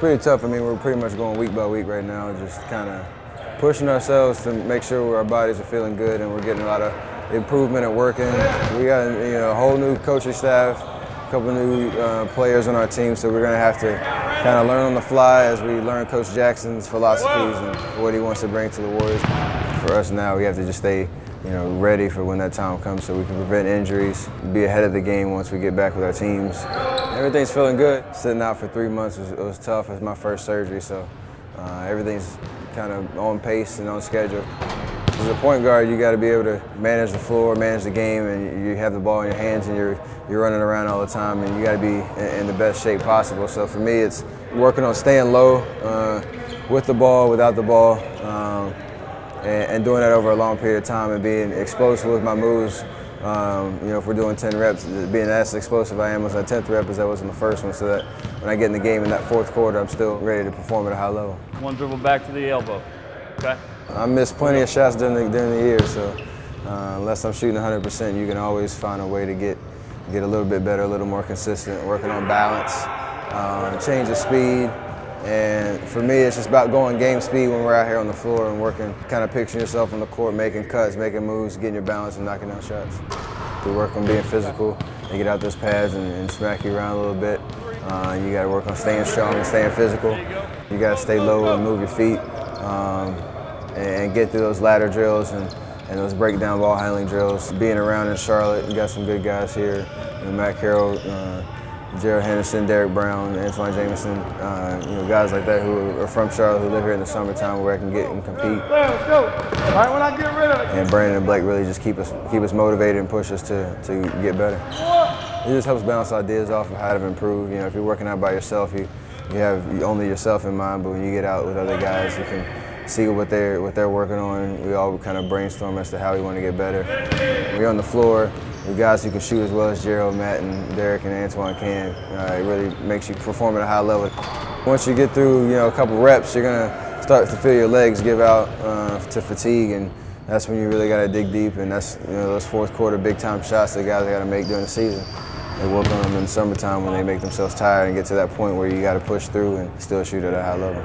pretty tough. I mean, we're pretty much going week by week right now, just kind of pushing ourselves to make sure our bodies are feeling good and we're getting a lot of improvement at working. We got a whole new coaching staff, a couple new players on our team, so we're going to have to kind of learn on the fly as we learn Coach Jackson's philosophies and what he wants to bring to the Warriors. For us now, we have to just stay ready for when that time comes so we can prevent injuries, be ahead of the game once we get back with our teams. Everything's feeling good. Sitting out for 3 months was tough. It's my first surgery, so everything's kind of on pace and on schedule. As a point guard, you got to be able to manage the floor, manage the game, and you have the ball in your hands and you're running around all the time, and you got to be in the best shape possible. So for me, it's working on staying low with the ball, without the ball, and doing that over a long period of time and being explosive with my moves. If we're doing 10 reps, being as explosive I am as my 10th rep as I was in the first one, so that when I get in the game in that fourth quarter, I'm still ready to perform at a high level. One dribble back to the elbow, okay? I missed plenty of shots during the year, so unless I'm shooting 100%, you can always find a way to get a little bit better, a little more consistent, working on balance, change of speed. And for me, it's just about going game speed when we're out here on the floor and working, kind of picturing yourself on the court, making cuts, making moves, getting your balance and knocking down shots. We work on being physical, and get out those pads and smack you around a little bit. You got to work on staying strong and staying physical. You got to stay low and move your feet and get through those ladder drills and those breakdown ball handling drills. Being around in Charlotte, you got some good guys here. Matt Carroll, Gerald Henderson, Derek Brown, Antoine Jameson, guys like that who are from Charlotte, who live here in the summertime where I can get and compete. Let's go. All right, when I get rid of it. And Brandon and Blake really just keep us motivated and push us to get better. It just helps bounce ideas off of how to improve. If you're working out by yourself, you have only yourself in mind, but when you get out with other guys, you can see what they're working on. We all kind of brainstorm as to how we want to get better. When you're on the floor, the guys who can shoot as well as Gerald, Matt, and Derek and Antoine can, it really makes you perform at a high level. Once you get through, a couple reps, you're gonna start to feel your legs give out to fatigue, and that's when you really got to dig deep. And that's those fourth quarter big time shots that guys got to make during the season. They work on them in the summertime when they make themselves tired and get to that point where you got to push through and still shoot at a high level.